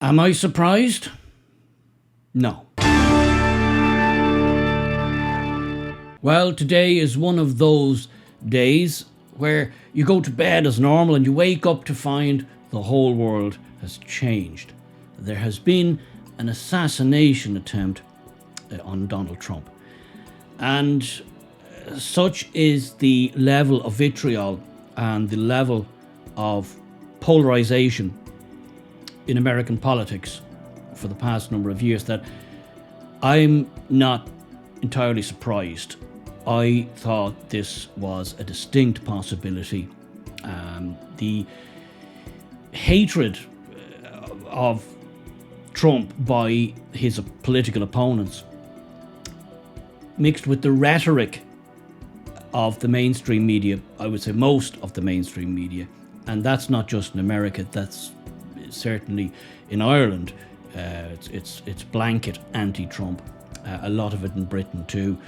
Am I surprised? No. Well, today is one of those days where you go to bed as normal and you wake up to find the whole world has changed. There has been an assassination attempt on Donald Trump. And such is the level of vitriol and the level of polarization in American politics for the past number of years that I'm not entirely surprised. I thought this was a distinct possibility. The hatred of Trump by his political opponents, mixed with the rhetoric of the mainstream media, I would say most of the mainstream media, and that's not just in America, that's certainly in Ireland. It's blanket anti-Trump, a lot of it in Britain too.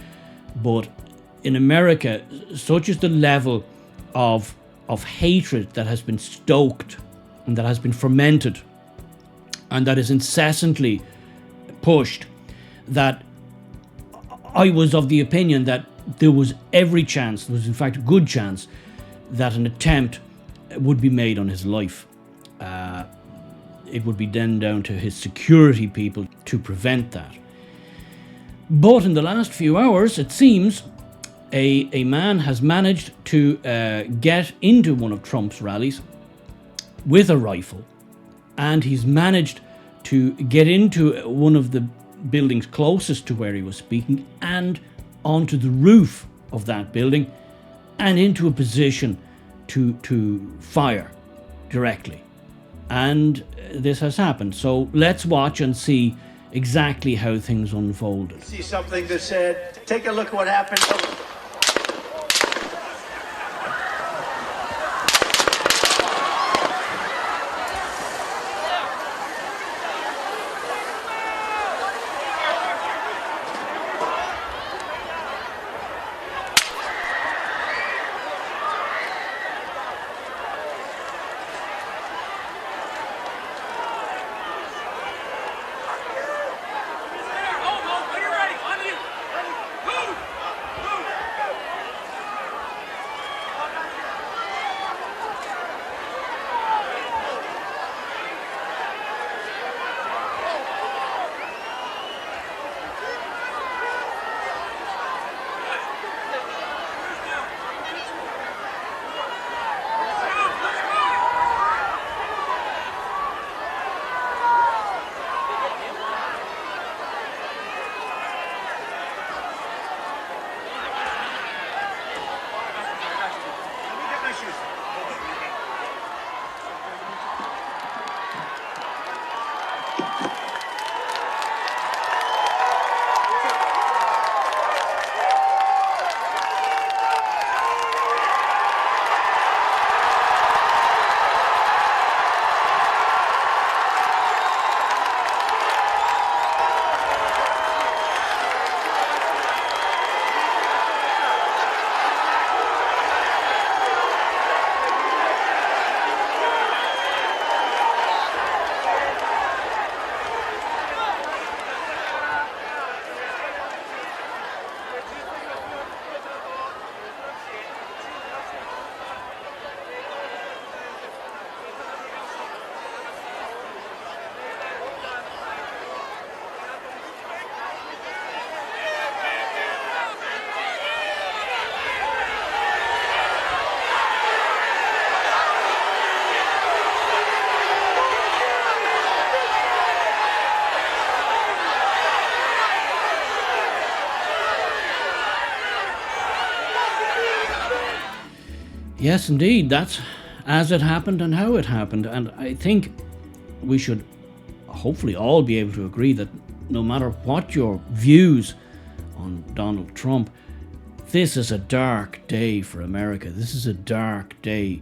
But in America, such is the level of hatred that has been stoked and that has been fermented and that is incessantly pushed, that I was of the opinion that there was every chance, there was in fact a good chance, that an attempt would be made on his life. It would be then down to his security people to prevent that. But in the last few hours, it seems a man has managed to get into one of Trump's rallies with a rifle, and he's managed to get into one of the buildings closest to where he was speaking and onto the roof of that building and into a position to fire directly. And this has happened. So let's watch and see exactly how things unfolded. See something that said, take a look at what happened. Yes, indeed, that's as it happened and how it happened. And I think we should hopefully all be able to agree that no matter what your views on Donald Trump, this is a dark day for America. This is a dark day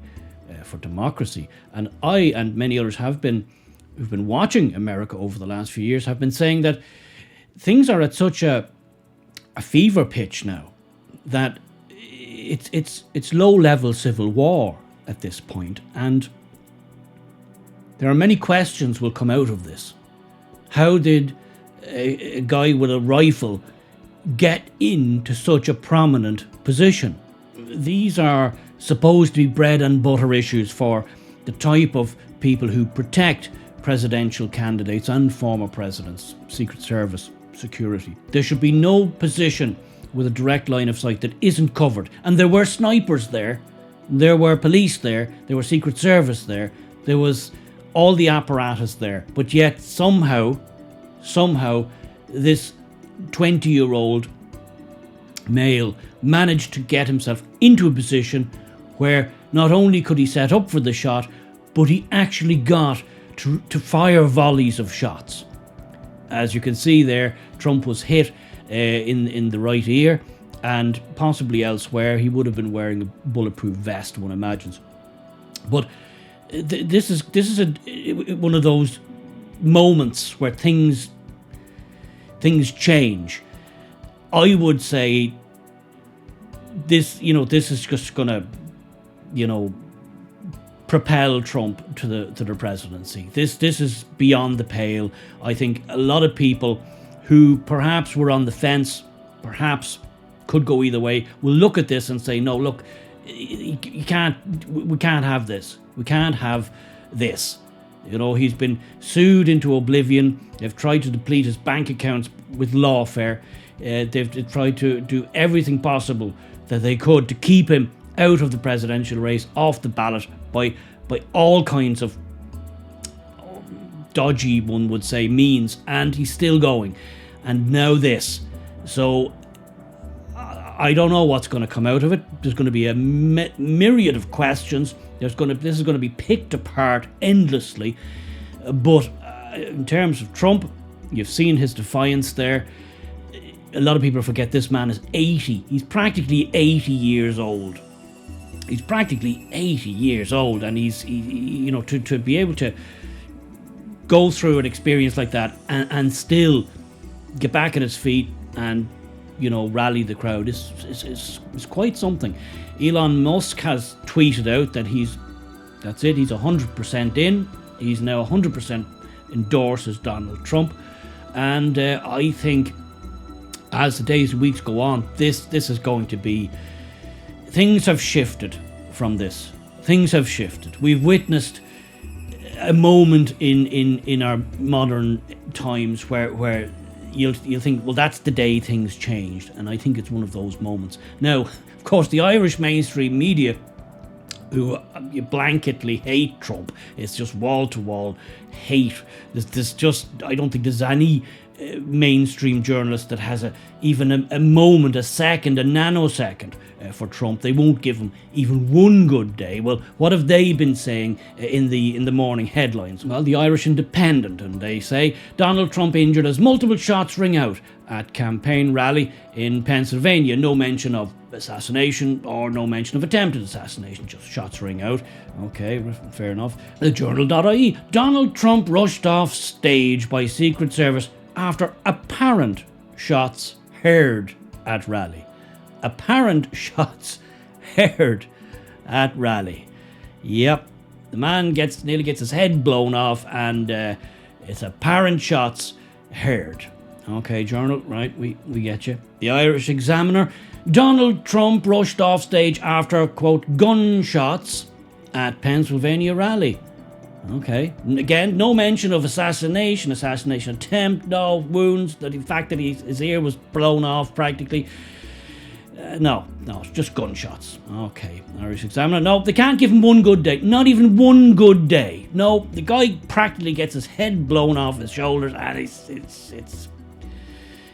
for democracy. And I and many others who've been watching America over the last few years have been saying that things are at such a fever pitch now that it's low level civil war at this point, and There are many questions will come out of this. How did a guy with a rifle get into such a prominent position? These are supposed to be bread and butter issues for the type of people who protect presidential candidates and former presidents, Secret Service, security. There should be no position with a direct line of sight that isn't covered. And there were snipers there, there were police there were Secret Service there was all the apparatus there. But yet somehow, this 20-year-old male managed to get himself into a position where not only could he set up for the shot, but he actually got to fire volleys of shots. As you can see there, Trump was hit in the right ear, and possibly elsewhere. He would have been wearing a bulletproof vest, one imagines. But this is one of those moments where things change. I would say this is just gonna, propel Trump to the presidency. This is beyond the pale. I think a lot of people who perhaps were on the fence, perhaps could go either way, will look at this and say, no, look, we can't have this. We can't have this. He's been sued into oblivion. They've tried to deplete his bank accounts with lawfare. They've tried to do everything possible that they could to keep him out of the presidential race, off the ballot, by all kinds of dodgy, one would say, means, and he's still going. And now this. So I don't know what's going to come out of it. There's going to be a myriad of questions. This is going to be picked apart endlessly. But in terms of Trump, you've seen his defiance there. A lot of people forget this man is 80. He's practically 80 years old. He's practically 80 years old, and he's to be able to go through an experience like that and still get back on his feet and rally the crowd is quite something. Elon Musk has tweeted out that he's 100% in. He's now 100% endorses Donald Trump, and I think as the days and weeks go on, this is going to be. Things have shifted from this. Things have shifted. We've witnessed a moment in our modern times where you'll think, well, that's the day things changed, and I think it's one of those moments. Now, of course, the Irish mainstream media, who blanketly hate Trump, it's just wall-to-wall hate. There's just, I don't think there's any mainstream journalist that has even a moment, a second, a nanosecond for Trump. They won't give him even one good day. Well, what have they been saying in the morning headlines? Well, the Irish Independent, and they say Donald Trump injured as multiple shots ring out at campaign rally in Pennsylvania. No mention of assassination or no mention of attempted assassination, just shots ring out. Okay, fair enough. The Journal.ie, Donald Trump rushed off stage by Secret Service after apparent shots heard at rally. Apparent shots heard at rally. Yep, the man nearly gets his head blown off, and it's apparent shots heard. Okay, Journal, right, we get you. The Irish Examiner, Donald Trump rushed off stage after, quote, gunshots at Pennsylvania rally. Okay, again, no mention of assassination attempt, no wounds, the fact that his ear was blown off practically. No, it's just gunshots. Okay, Irish Examiner. No, they can't give him one good day. Not even one good day. No, the guy practically gets his head blown off his shoulders, and it's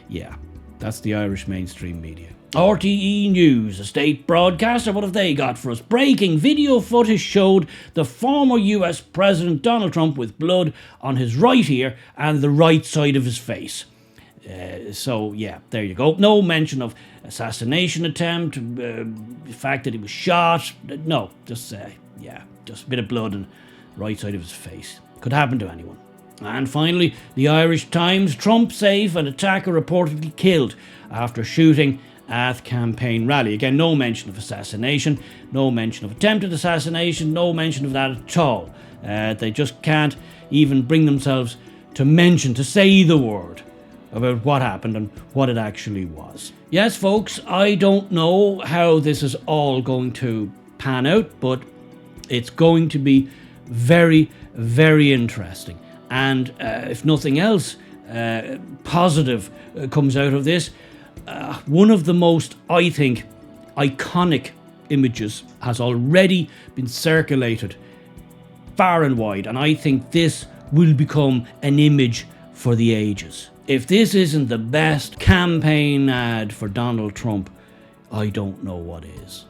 yeah, that's the Irish mainstream media. RTE News, a state broadcaster, what have they got for us? Breaking video footage showed the former US President Donald Trump with blood on his right ear and the right side of his face. So, yeah, there you go. No mention of assassination attempt, the fact that he was shot. No, just a bit of blood on the right side of his face. Could happen to anyone. And finally, the Irish Times, Trump safe, an attacker reportedly killed after shooting at campaign rally. Again, no mention of assassination, no mention of attempted assassination, no mention of that at all. They just can't even bring themselves to say the word about what happened and what it actually was. Yes, folks, I don't know how this is all going to pan out, but it's going to be very, very interesting. And if nothing else positive comes out of this, one of the most, I think, iconic images has already been circulated far and wide, and I think this will become an image for the ages. If this isn't the best campaign ad for Donald Trump, I don't know what is.